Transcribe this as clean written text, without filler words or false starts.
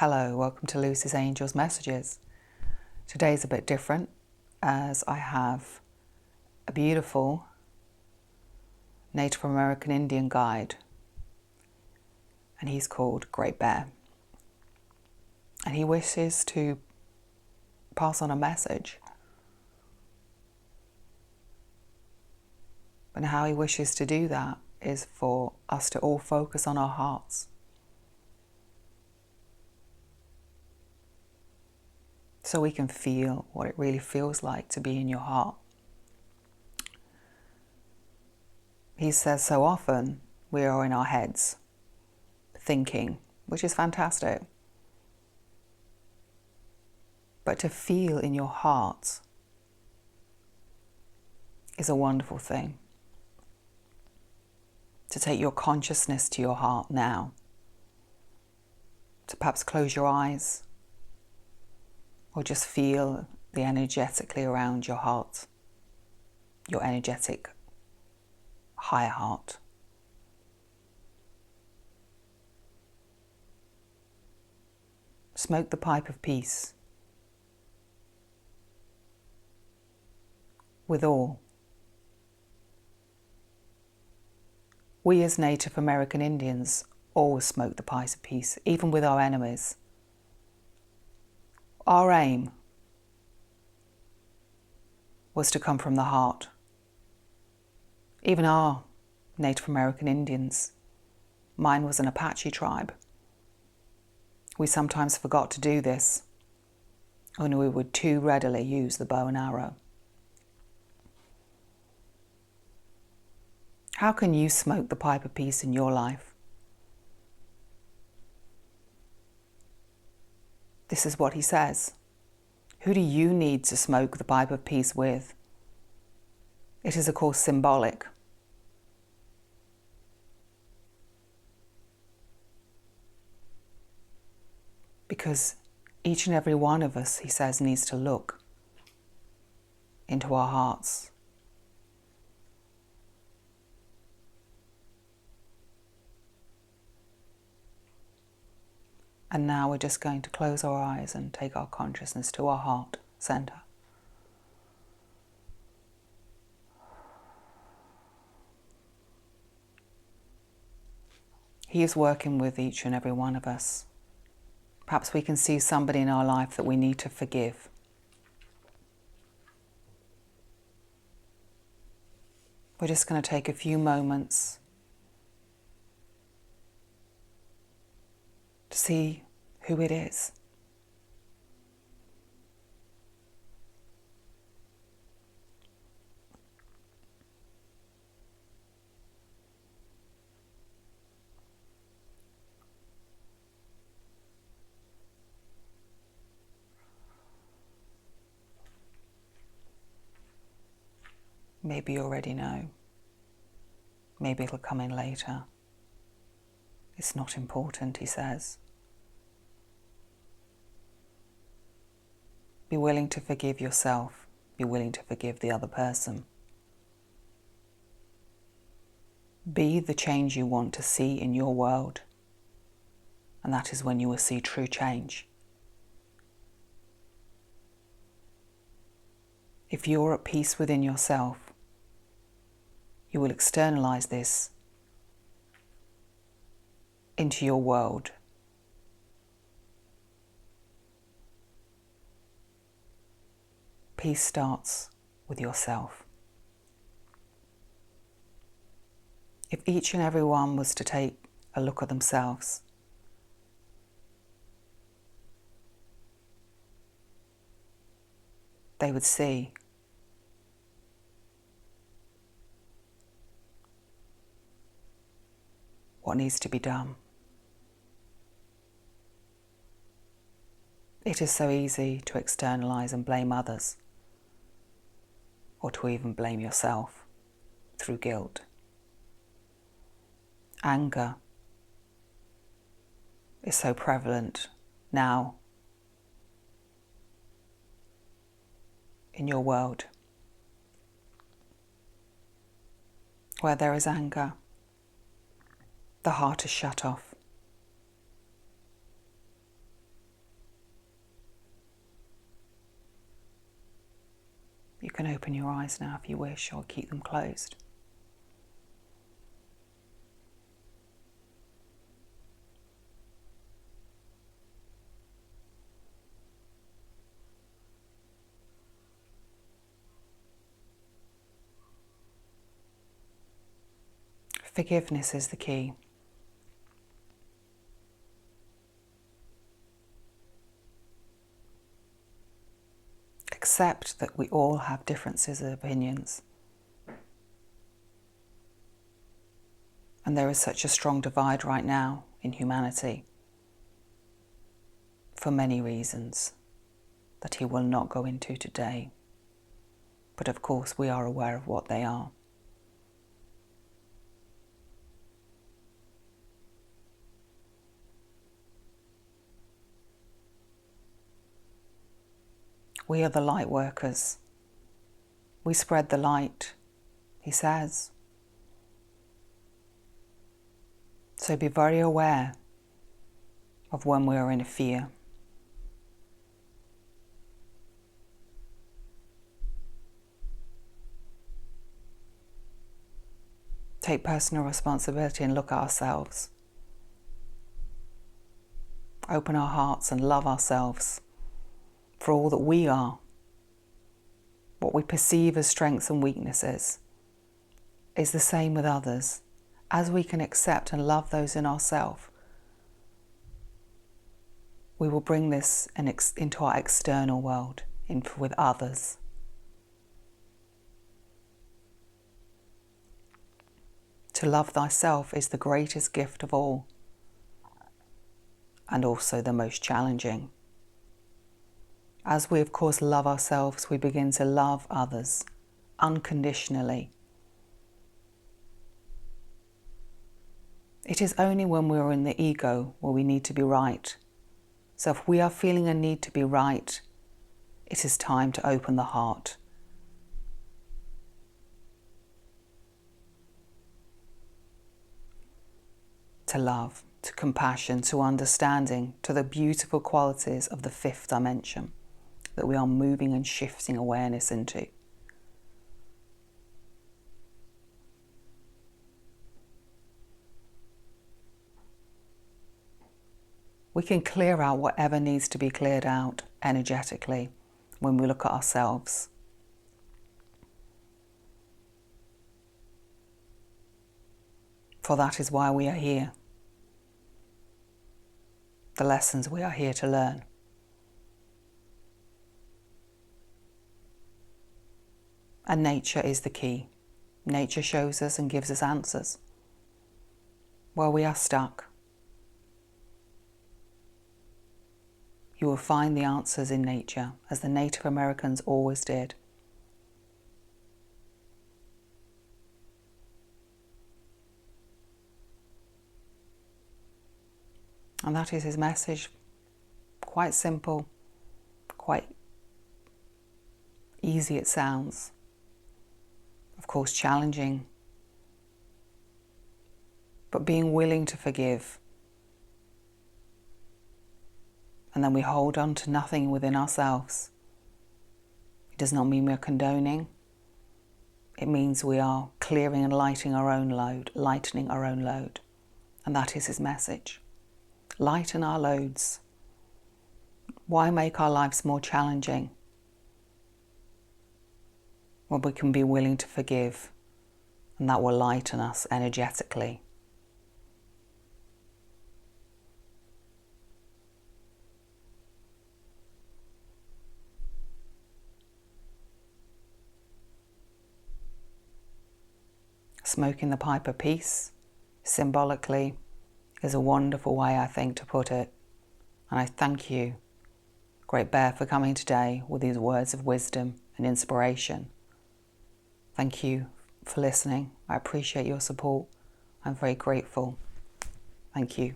Hello, welcome to Lucy's Angels Messages. Today's a bit different as I have a beautiful Native American Indian guide, and he's called Great Bear. And he wishes to pass on a message. And how he wishes to do that is for us to all focus on our hearts. So we can feel what it really feels like to be in your heart. He says so often we are in our heads, thinking, which is fantastic. But to feel in your heart is a wonderful thing. To take your consciousness to your heart now. To perhaps close your eyes or just feel the energetically around your heart, your energetic higher heart. Smoke the pipe of peace with all. We as Native American Indians always smoke the pipe of peace, even with our enemies. Our aim was to come from the heart. Even our Native American Indians, mine was an Apache tribe. We sometimes forgot to do this, and we would too readily use the bow and arrow. How can you smoke the pipe of peace in your life? This is what he says. Who do you need to smoke the pipe of peace with? It is, of course, symbolic. Because each and every one of us, he says, needs to look into our hearts. And now we're just going to close our eyes and take our consciousness to our heart center. He is working with each and every one of us. Perhaps we can see somebody in our life that we need to forgive. We're just going to take a few moments to see who it is. Maybe you already know. Maybe it'll come in later. It's not important, he says. Be willing to forgive yourself. Be willing to forgive the other person. Be the change you want to see in your world. And that is when you will see true change. If you're at peace within yourself, you will externalize this into your world. Peace starts with yourself. If each and every one was to take a look at themselves, they would see what needs to be done. It is so easy to externalize and blame others, or to even blame yourself through guilt. Anger is so prevalent now in your world. Where there is anger, the heart is shut off. can open your eyes now if you wish, or keep them closed. Forgiveness is the key. Accept that we all have differences of opinions. And there is such a strong divide right now in humanity for many reasons that he will not go into today. But of course we are aware of what they are. We are the light workers. We spread the light, he says. So be very aware of when we are in a fear. Take personal responsibility and look at ourselves. Open our hearts and love ourselves for all that we are. What we perceive as strengths and weaknesses is the same with others. As we can accept and love those in ourselves, we will bring this into our external world, with others. To love thyself is the greatest gift of all, and also the most challenging. As we, of course, love ourselves, we begin to love others unconditionally. It is only when we're in the ego where we need to be right. So if we are feeling a need to be right, it is time to open the heart. To love, to compassion, to understanding, to the beautiful qualities of the fifth dimension that we are moving and shifting awareness into. We can clear out whatever needs to be cleared out energetically when we look at ourselves. For that is why we are here. The lessons we are here to learn. And nature is the key. Nature shows us and gives us answers where we are stuck. You will find the answers in nature, as the Native Americans always did. And that is his message. Quite simple, quite easy it sounds. Of course, challenging, but being willing to forgive. And then we hold on to nothing within ourselves. It does not mean we're condoning. It means we are clearing and lightening our own load. And that is his message. Lighten our loads. Why make our lives more challenging when we can be willing to forgive, and that will lighten us energetically. Smoking the pipe of peace, symbolically, is a wonderful way, I think, to put it. And I thank you, Great Bear, for coming today with these words of wisdom and inspiration. Thank you for listening. I appreciate your support. I'm very grateful. Thank you.